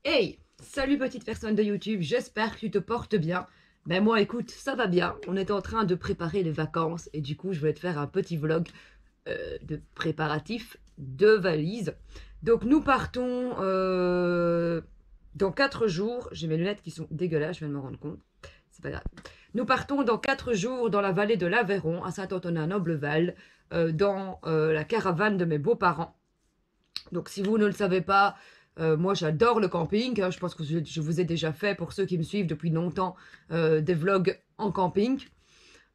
Hey, salut petite personne de YouTube, j'espère que tu te portes bien. Ben moi écoute, ça va bien, on est en train de préparer les vacances et du coup je vais te faire un petit vlog de préparatifs de valise. Donc nous partons dans 4 jours, j'ai mes lunettes qui sont dégueulasses, je viens de me rendre compte, c'est pas grave. Nous partons dans 4 jours dans la vallée de l'Aveyron, à Saint-Antonin-Nobleval, dans la caravane de mes beaux-parents. Donc si vous ne le savez pas, moi j'adore le camping, hein, je pense que je vous ai déjà fait, pour ceux qui me suivent depuis longtemps, des vlogs en camping.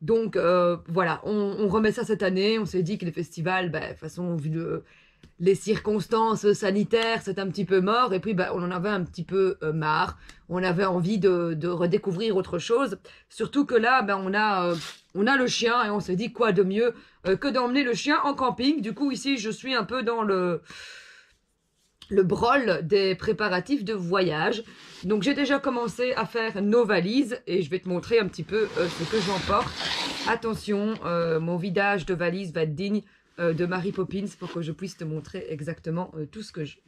Donc voilà, on remet ça cette année, on s'est dit que les festivals, de toute façon, vu les circonstances sanitaires, c'est un petit peu mort, et puis on en avait un petit peu marre, on avait envie de redécouvrir autre chose, surtout que là, on a le chien, et on s'est dit quoi de mieux que d'emmener le chien en camping. Du coup ici, je suis un peu dans le brol des préparatifs de voyage. Donc j'ai déjà commencé à faire nos valises et je vais te montrer un petit peu ce que j'emporte. Attention, mon vidage de valise va être digne de Mary Poppins pour que je puisse te montrer exactement tout ce que j'ai.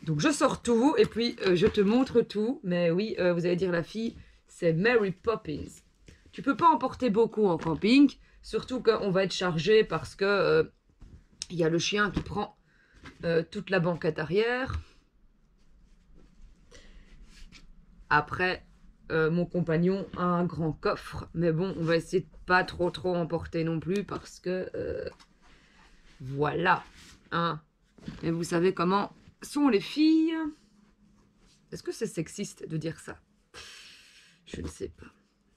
Donc je sors tout et puis je te montre tout. Mais oui, vous allez dire la fille, c'est Mary Poppins. Tu peux pas emporter beaucoup en camping, surtout qu'on va être chargé parce que il y a le chien qui prend toute la banquette arrière. Après, mon compagnon a un grand coffre. Mais bon, on va essayer de pas trop emporter non plus parce que... voilà. Hein. Et vous savez comment sont les filles. Est-ce que c'est sexiste de dire ça? Je ne sais pas.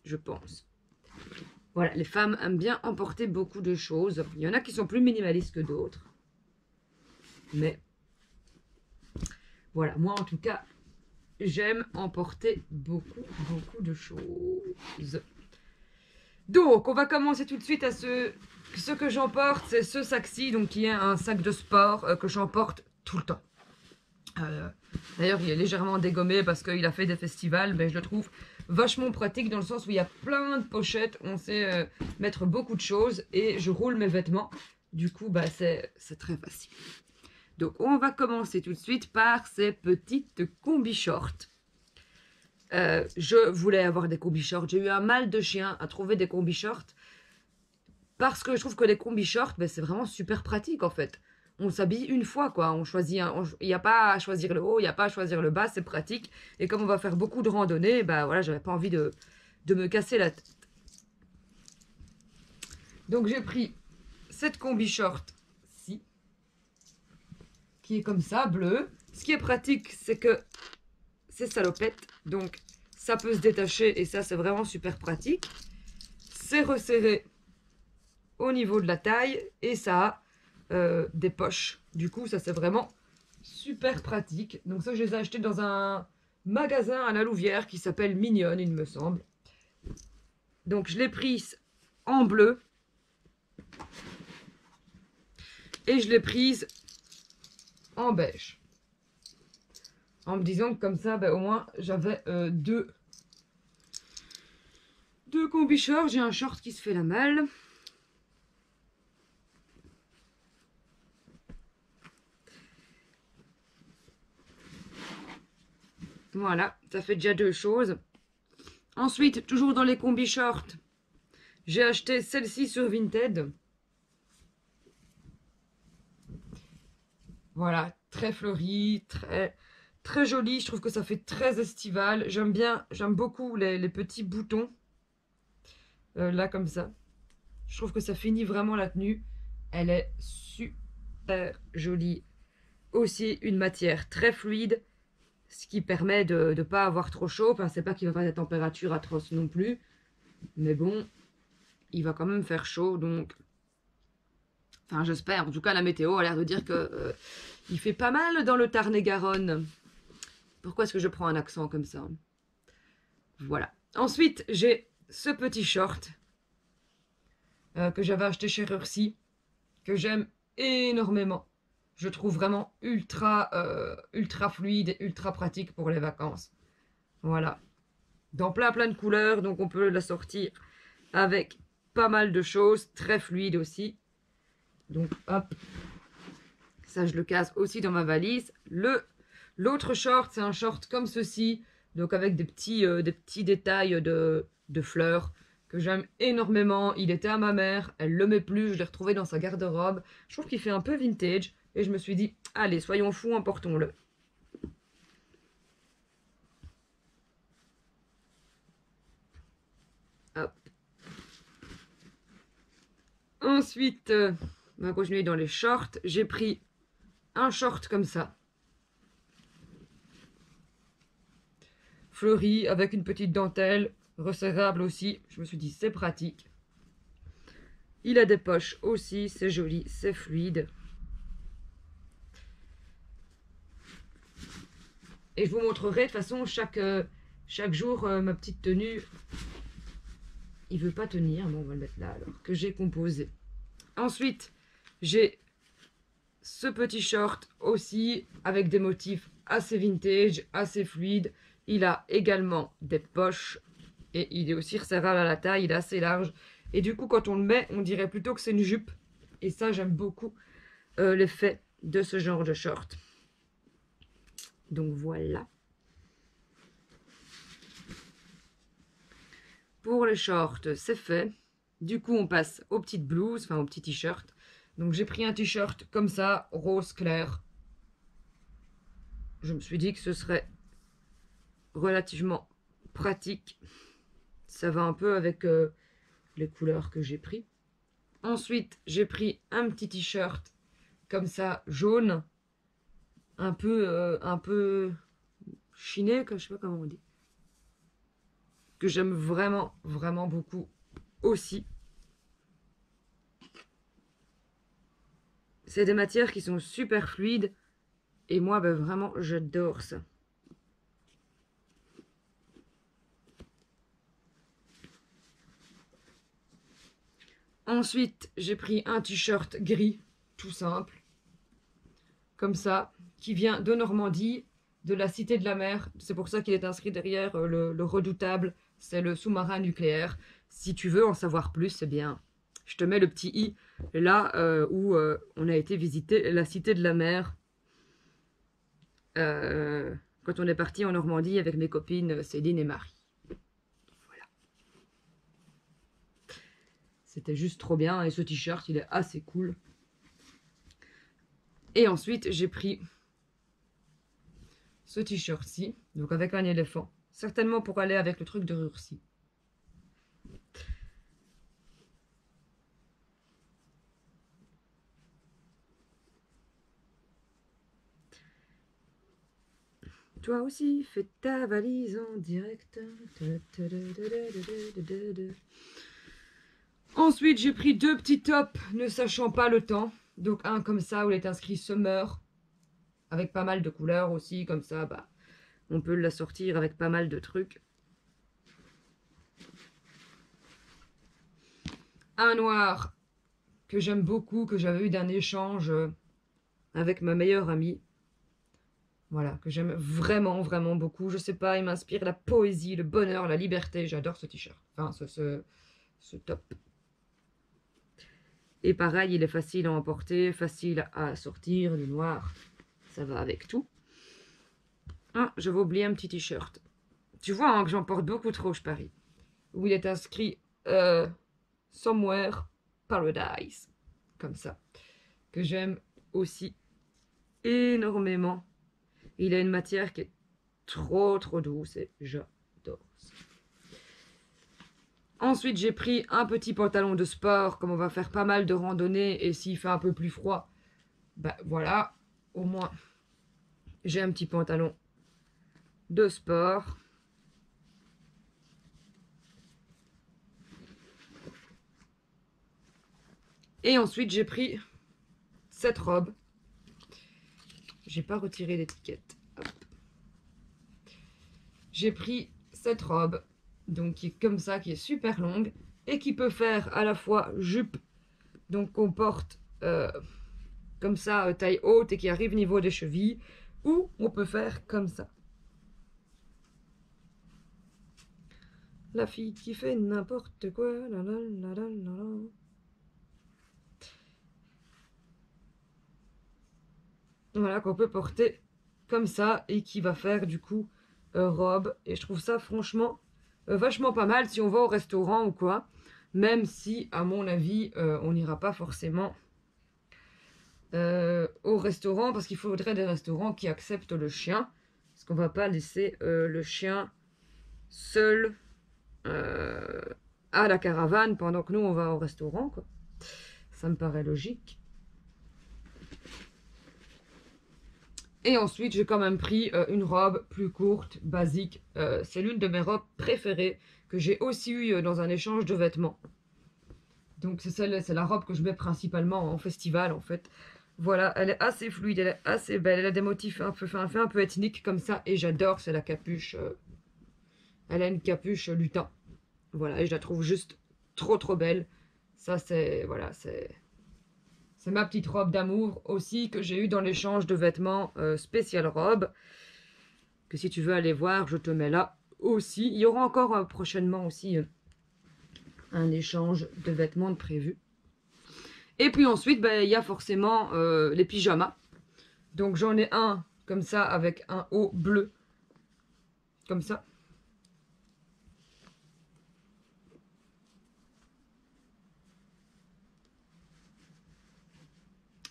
Je pense. Voilà, les femmes aiment bien emporter beaucoup de choses. Il y en a qui sont plus minimalistes que d'autres. Mais voilà, moi en tout cas, j'aime emporter beaucoup de choses. Donc, on va commencer tout de suite à ce que j'emporte, c'est ce sac-ci, donc qui est un sac de sport que j'emporte tout le temps. D'ailleurs, il est légèrement dégommé parce qu'il a fait des festivals, mais je le trouve vachement pratique dans le sens où il y a plein de pochettes, on sait mettre beaucoup de choses et je roule mes vêtements. Du coup, c'est très facile. Donc, on va commencer tout de suite par ces petites combi-shorts. Je voulais avoir des combi-shorts. J'ai eu un mal de chien à trouver des combi-shorts parce que je trouve que les combi-shorts, c'est vraiment super pratique en fait. On s'habille une fois, quoi. On choisit il n'y a pas à choisir le haut, il n'y a pas à choisir le bas, c'est pratique. Et comme on va faire beaucoup de randonnées, voilà, j'avais pas envie de me casser la tête. Donc j'ai pris cette combi-short-ci, qui est comme ça, bleu. Ce qui est pratique, c'est que c'est salopette, donc ça peut se détacher et ça, c'est vraiment super pratique. C'est resserré au niveau de la taille et ça a des poches. Du coup, ça, c'est vraiment super pratique. Donc ça, je les ai achetés dans un magasin à la Louvière qui s'appelle Mignonne, il me semble. Donc, je l'ai prise en bleu et je l'ai prise en beige. En me disant que comme ça, au moins, j'avais deux combi-shorts. J'ai un short qui se fait la malle. Voilà, ça fait déjà deux choses. Ensuite, toujours dans les combi-shorts, j'ai acheté celle-ci sur Vinted. Voilà, très fleurie, très jolie. Je trouve que ça fait très estival. J'aime beaucoup les petits boutons. Là, comme ça. Je trouve que ça finit vraiment la tenue. Elle est super jolie. Aussi, une matière très fluide, ce qui permet de ne pas avoir trop chaud. Enfin, c'est pas qu'il va faire des températures atroces non plus. Mais bon, il va quand même faire chaud, donc... Enfin, j'espère. En tout cas, la météo a l'air de dire que il fait pas mal dans le Tarn-et-Garonne. Pourquoi est-ce que je prends un accent comme ça? Voilà. Ensuite, j'ai ce petit short que j'avais acheté chez Rursi, que j'aime énormément. Je trouve vraiment ultra fluide et ultra pratique pour les vacances. Voilà. Dans plein de couleurs, donc on peut la sortir avec pas mal de choses. Très fluide aussi. Donc, hop. Ça, je le casse aussi dans ma valise. Le L'autre short, c'est un short comme ceci, donc avec des petits détails de fleurs que j'aime énormément. Il était à ma mère, elle le met plus, je l'ai retrouvé dans sa garde-robe. Je trouve qu'il fait un peu vintage et je me suis dit, allez, soyons fous, emportons-le. Hop. Ensuite, on va continuer dans les shorts. J'ai pris un short comme ça, fleuri, avec une petite dentelle, resserrable aussi. Je me suis dit, c'est pratique. Il a des poches aussi, c'est joli, c'est fluide. Et je vous montrerai de toute façon chaque jour ma petite tenue. Il veut pas tenir, bon on va le mettre là alors, que j'ai composé. Ensuite, j'ai ce petit short aussi avec des motifs assez vintage, assez fluides. Il a également des poches et il est aussi resserrable à la taille, il est assez large. Et du coup, quand on le met, on dirait plutôt que c'est une jupe. Et ça, j'aime beaucoup l'effet de ce genre de short. Donc voilà. Pour les shorts, c'est fait. Du coup, on passe aux petites blouses, enfin aux petits t-shirts. Donc j'ai pris un t-shirt comme ça, rose clair. Je me suis dit que ce serait relativement pratique. Ça va un peu avec les couleurs que j'ai pris. Ensuite, j'ai pris un petit t-shirt comme ça, jaune. Un peu chiné, que je sais pas comment on dit. Que j'aime vraiment, vraiment beaucoup aussi. C'est des matières qui sont super fluides. Et moi, ben, vraiment, j'adore ça. Ensuite, j'ai pris un t-shirt gris, tout simple. Comme ça, qui vient de Normandie, de la Cité de la Mer. C'est pour ça qu'il est inscrit derrière le redoutable. C'est le sous-marin nucléaire. Si tu veux en savoir plus, eh bien, je te mets le petit i là où on a été visiter la Cité de la Mer. Quand on est parti en Normandie avec mes copines Céline et Marie. Voilà. C'était juste trop bien et ce t-shirt, il est assez cool. Et ensuite, j'ai pris ce t-shirt-ci, donc avec un éléphant. Certainement pour aller avec le truc de Rursi. Toi aussi, fais ta valise en direct. Ensuite, j'ai pris deux petits tops, ne sachant pas le temps. Donc un comme ça, où il est inscrit Summer, avec pas mal de couleurs aussi, comme ça, bah, on peut l'assortir avec pas mal de trucs. Un noir que j'aime beaucoup, que j'avais eu d'un échange avec ma meilleure amie. Voilà, que j'aime vraiment, vraiment beaucoup. Je sais pas, il m'inspire la poésie, le bonheur, la liberté. J'adore ce t-shirt. Enfin, ce top. Et pareil, il est facile à emporter, facile à sortir. Le noir, ça va avec tout. Ah, j'avais oublié un petit t-shirt. Tu vois hein, que j'en porte beaucoup trop, je parie. Où il est inscrit Somewhere Paradise. Comme ça. Que j'aime aussi énormément. Il a une matière qui est trop douce et j'adore ça. Ensuite, j'ai pris un petit pantalon de sport, comme on va faire pas mal de randonnées et s'il fait un peu plus froid, bah voilà, au moins j'ai un petit pantalon de sport. Et ensuite, j'ai pris cette robe. J'ai pas retiré l'étiquette. J'ai pris cette robe, donc qui est comme ça, qui est super longue et qui peut faire à la fois jupe, donc qu'on porte comme ça, taille haute et qui arrive au niveau des chevilles, ou on peut faire comme ça. La fille qui fait n'importe quoi. La, la, la, la, la. Voilà, qu'on peut porter comme ça et qui va faire du coup robe. Et je trouve ça franchement vachement pas mal si on va au restaurant ou quoi. Même si, à mon avis, on n'ira pas forcément au restaurant parce qu'il faudrait des restaurants qui acceptent le chien. Parce qu'on va pas laisser le chien seul à la caravane pendant que nous on va au restaurant, quoi. Ça me paraît logique. Et ensuite, j'ai quand même pris une robe plus courte, basique. C'est l'une de mes robes préférées que j'ai aussi eue dans un échange de vêtements. Donc c'est la robe que je mets principalement en festival en fait. Voilà, elle est assez fluide, elle est assez belle. Elle a des motifs un peu ethniques comme ça. Et j'adore, c'est la capuche. Elle a une capuche lutin. Voilà, et je la trouve juste trop belle. Ça c'est, voilà, c'est ma petite robe d'amour aussi que j'ai eue dans l'échange de vêtements spécial robe. Que si tu veux aller voir, je te mets là aussi. Il y aura encore prochainement aussi un échange de vêtements de prévu. Et puis ensuite, ben, il y a forcément les pyjamas. Donc j'en ai un comme ça avec un haut bleu. Comme ça.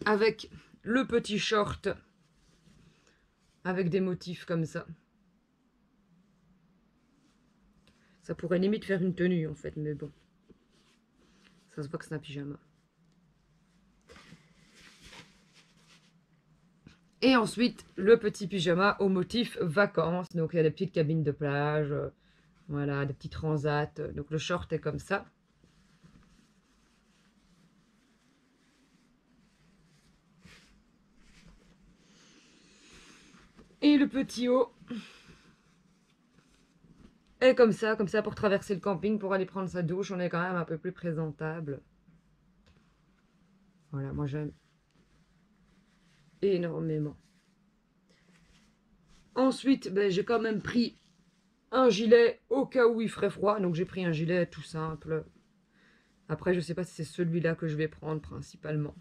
Avec le petit short. Avec des motifs comme ça. Ça pourrait limite faire une tenue en fait, mais bon. Ça se voit que c'est un pyjama. Et ensuite, le petit pyjama au motif vacances. Donc il y a des petites cabines de plage. Voilà, des petits transats. Donc le short est comme ça. Et le petit haut est comme ça pour traverser le camping, pour aller prendre sa douche. On est quand même un peu plus présentable. Voilà, moi j'aime énormément. Ensuite, ben, j'ai quand même pris un gilet au cas où il ferait froid. Donc j'ai pris un gilet tout simple. Après, je sais pas si c'est celui-là que je vais prendre principalement.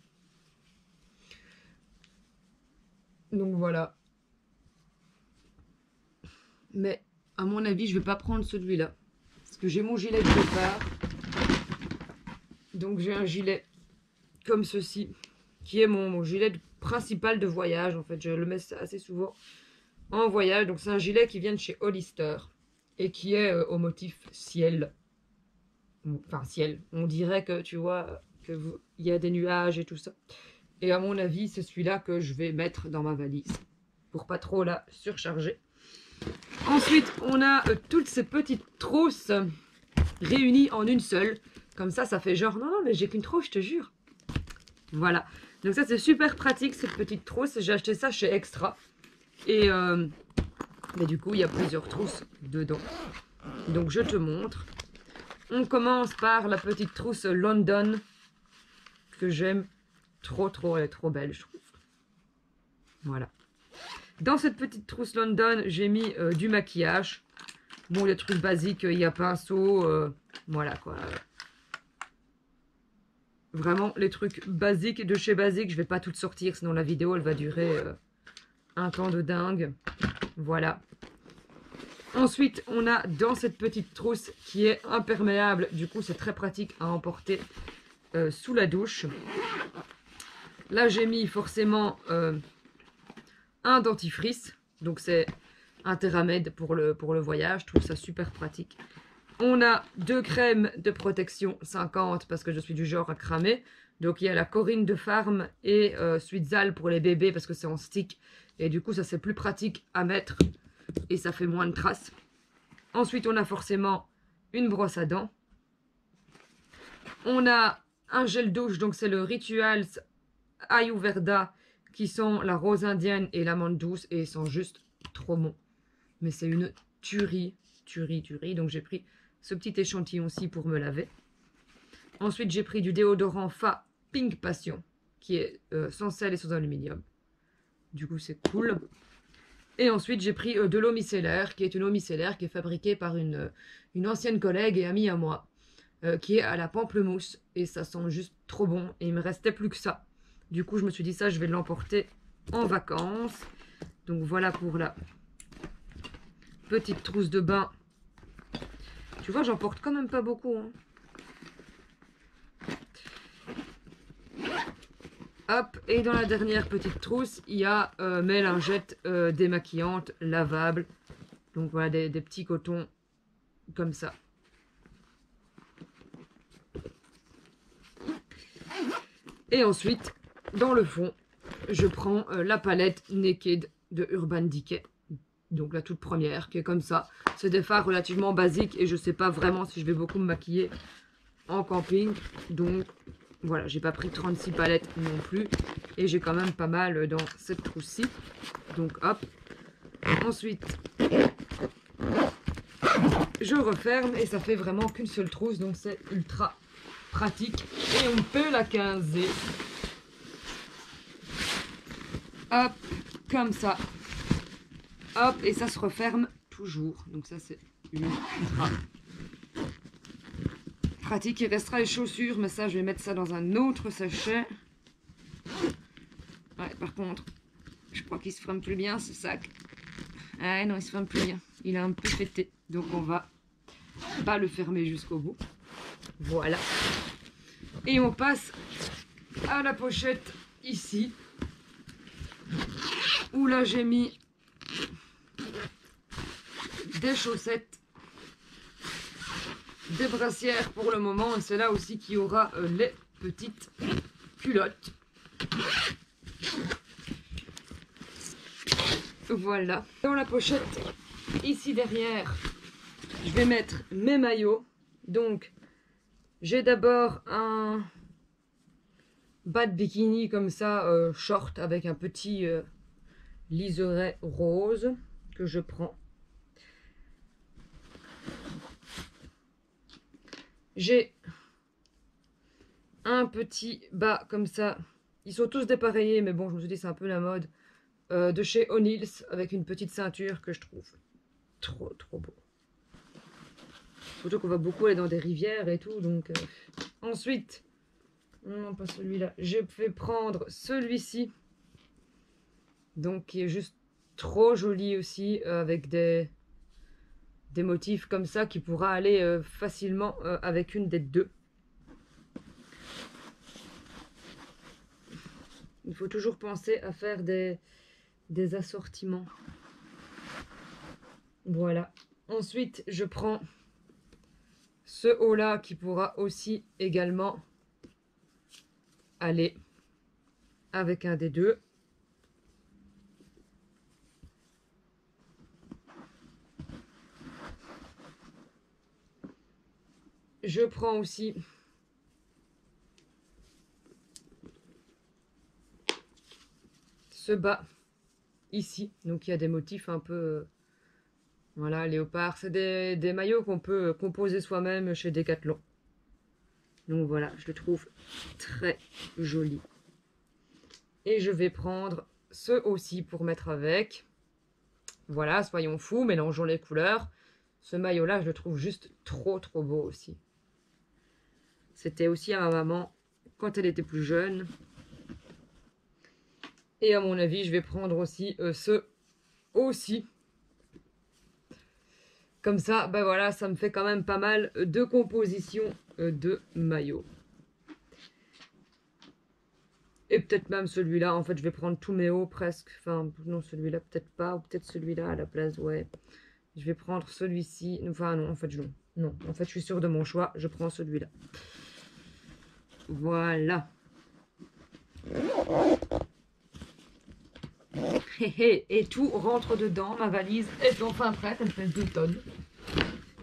Donc voilà. Mais à mon avis, je vais pas prendre celui-là. Parce que j'ai mon gilet de départ. Donc j'ai un gilet comme ceci. Qui est mon gilet principal de voyage. En fait, je le mets assez souvent en voyage. Donc c'est un gilet qui vient de chez Hollister. Et qui est au motif ciel. Enfin ciel. On dirait que tu vois qu'il y a des nuages et tout ça. Et à mon avis, c'est celui-là que je vais mettre dans ma valise. Pour pas trop la surcharger. Ensuite, on a toutes ces petites trousses réunies en une seule. Comme ça fait genre, non, mais j'ai qu'une trousse, je te jure. Voilà. Donc ça, c'est super pratique, cette petite trousse. J'ai acheté ça chez Extra. Et mais du coup, il y a plusieurs trousses dedans. Donc, je te montre. On commence par la petite trousse London. Que j'aime trop. Elle est trop belle, je trouve. Voilà. Dans cette petite trousse London, j'ai mis du maquillage. Bon, les trucs basiques, il y a pinceau. Voilà quoi. Vraiment, les trucs basiques de chez Basique. Je vais pas toutes sortir, sinon la vidéo, elle va durer un temps de dingue. Voilà. Ensuite, on a dans cette petite trousse qui est imperméable. Du coup, c'est très pratique à emporter sous la douche. Là, j'ai mis forcément un dentifrice. Donc, c'est un Théramède pour le voyage. Je trouve ça super pratique. On a 2 crèmes de protection 50 parce que je suis du genre à cramer. Donc, il y a la Corinne de Farm et Suitzal pour les bébés parce que c'est en stick. Et du coup, ça, c'est plus pratique à mettre et ça fait moins de traces. Ensuite, on a forcément une brosse à dents. On a un gel douche, donc c'est le Rituals Ayurveda qui sont la rose indienne et l'amande douce et ils sont juste trop bons. Mais c'est une tuerie. Donc j'ai pris ce petit échantillon-ci pour me laver. Ensuite, j'ai pris du déodorant Fa Pink Passion qui est sans sel et sans aluminium. Du coup, c'est cool. Et ensuite, j'ai pris de l'eau micellaire, qui est une eau micellaire qui est fabriquée par une ancienne collègue et amie à moi, qui est à la pamplemousse. Et ça sent juste trop bon. Et il me restait plus que ça. Du coup, je me suis dit ça, je vais l'emporter en vacances. Donc voilà pour la petite trousse de bain. Tu vois, j'en porte quand même pas beaucoup. Hein. Hop, et dans la dernière petite trousse, il y a mes lingettes démaquillantes, lavables. Donc voilà, des petits cotons comme ça. Et ensuite, dans le fond, je prends la palette Naked de Urban Decay. Donc la toute première, qui est comme ça. C'est des fards relativement basiques et je sais pas vraiment si je vais beaucoup me maquiller en camping. Donc voilà, j'ai pas pris 36 palettes non plus. Et j'ai quand même pas mal dans cette trousse-ci. Donc hop. Ensuite, je referme et ça fait vraiment qu'une seule trousse. Donc c'est ultra pratique. Et on peut la quinzer. Hop, comme ça. Hop, et ça se referme toujours. Donc ça c'est ultra pratique. Il restera les chaussures, mais ça je vais mettre ça dans un autre sachet. Ouais, par contre, je crois qu'il se ferme plus bien ce sac. Ah non, il se ferme plus bien. Il est un peu pété. Donc on va pas le fermer jusqu'au bout. Voilà. Et on passe à la pochette ici. Où là j'ai mis des chaussettes, des brassières pour le moment. Et c'est là aussi qu'il y aura les petites culottes. Voilà. Dans la pochette, ici derrière, je vais mettre mes maillots. Donc, j'ai d'abord un bas de bikini comme ça, short, avec un petit liseré rose que je prends. J'ai un petit bas comme ça. Ils sont tous dépareillés, mais bon, je me suis dit c'est un peu la mode. De chez O'Neill's avec une petite ceinture que je trouve trop beau. Surtout qu'on va beaucoup aller dans des rivières et tout. Donc ensuite, non pas celui-là, je vais prendre celui-ci. Donc qui est juste trop joli aussi, avec des motifs comme ça qui pourra aller facilement avec une des deux. Il faut toujours penser à faire des assortiments. Voilà. Ensuite, je prends ce haut-là qui pourra aussi également aller avec un des deux. Je prends aussi ce bas ici. Donc il y a des motifs un peu... voilà, léopard. C'est des maillots qu'on peut composer soi-même chez Decathlon. Donc voilà, je le trouve très joli. Et je vais prendre ce aussi pour mettre avec. Voilà, soyons fous, mélangeons les couleurs. Ce maillot-là, je le trouve juste trop beau aussi. C'était aussi à ma maman quand elle était plus jeune. Et à mon avis, je vais prendre aussi ce aussi. Comme ça, ben voilà, ça me fait quand même pas mal de compositions de maillots. Et peut-être même celui-là. En fait, je vais prendre tous mes hauts presque. Enfin, non, celui-là, peut-être pas. Ou peut-être celui-là à la place, ouais. Je vais prendre celui-ci. Enfin, non, en fait, non. Non, en fait, je suis sûre de mon choix. Je prends celui-là. Voilà. Et tout rentre dedans. Ma valise est enfin prête. Elle fait 2 tonnes.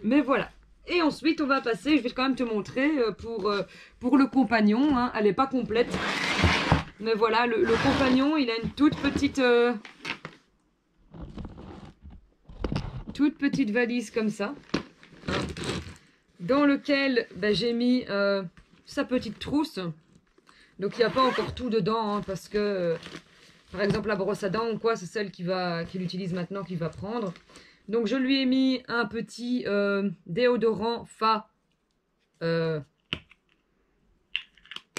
Mais voilà. Et ensuite, on va passer. Je vais quand même te montrer pour le compagnon. Hein, elle n'est pas complète. Mais voilà, le compagnon, il a une toute petite valise comme ça. Hein, dans lequel ben, j'ai mis sa petite trousse. Donc il n'y a pas encore tout dedans. Hein, parce que, par exemple, la brosse à dents ou quoi, c'est celle qu'il utilise maintenant qu'il va prendre. Donc je lui ai mis un petit déodorant Fa.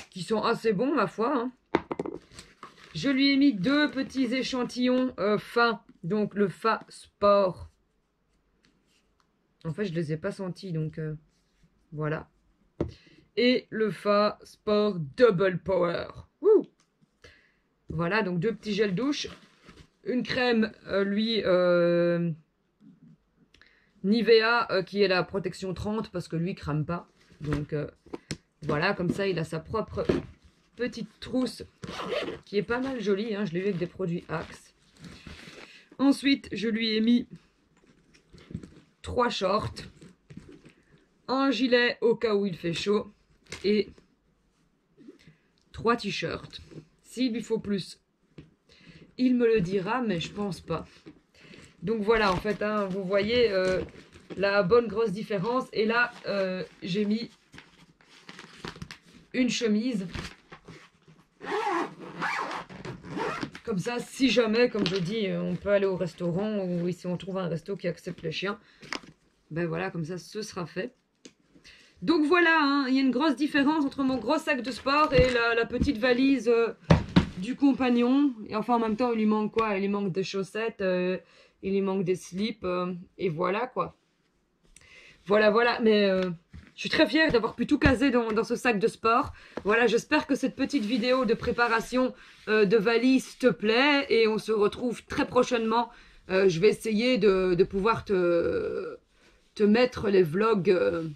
Qui sont assez bons, ma foi. Hein. Je lui ai mis 2 petits échantillons fins. Donc le Fa Sport. En fait, je ne les ai pas sentis, donc voilà. Et le Fa Sport Double Power. Wouh! Voilà, donc 2 petits gels douche. Une crème, Nivea, qui est la protection 30, parce que lui, crame pas. Donc voilà, comme ça, il a sa propre petite trousse, qui est pas mal jolie. Hein, je l'ai eu avec des produits Axe. Ensuite, je lui ai mis 3 shorts, un gilet au cas où il fait chaud, et 3 t-shirts. S'il lui faut plus, il me le dira, mais je pense pas. Donc voilà, en fait, hein, vous voyez la bonne grosse différence. Et là, j'ai mis une chemise. Comme ça, si jamais, comme je dis, on peut aller au restaurant, ou si on trouve un resto qui accepte les chiens, ben voilà, comme ça, ce sera fait. Donc voilà, hein, il y a une grosse différence entre mon gros sac de sport et la petite valise du compagnon. Et enfin, en même temps, il lui manque quoi? Il lui manque des chaussettes, il lui manque des slips, et voilà quoi. Voilà, mais je suis très fière d'avoir pu tout caser dans ce sac de sport. Voilà, j'espère que cette petite vidéo de préparation de valise te plaît, et on se retrouve très prochainement. Je vais essayer de pouvoir te mettre les vlogs.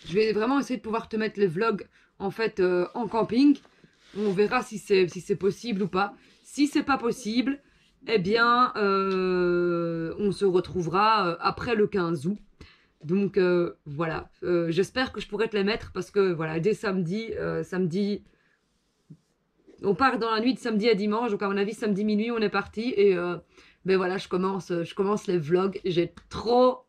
Je vais vraiment essayer de pouvoir te mettre les vlogs en fait en camping. On verra si c'est possible ou pas. Si c'est pas possible, eh bien, on se retrouvera après le 15 août. Donc, voilà. J'espère que je pourrai te les mettre parce que, voilà, dès samedi, on part dans la nuit de samedi à dimanche. Donc, à mon avis, samedi minuit, on est parti. Et, ben voilà, je commence les vlogs. J'ai trop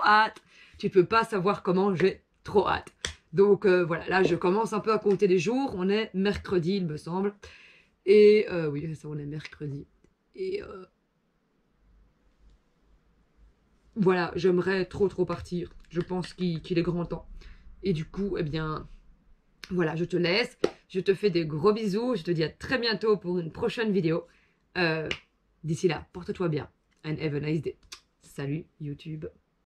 hâte. Tu peux pas savoir comment j'ai trop hâte. Donc voilà, là je commence un peu à compter les jours. On est mercredi, il me semble. Et oui, ça, on est mercredi. Et voilà, j'aimerais trop partir. Je pense qu'il est grand temps. Et du coup, eh bien, voilà, je te laisse. Je te fais des gros bisous. Je te dis à très bientôt pour une prochaine vidéo. D'ici là, porte-toi bien. And have a nice day. Salut YouTube.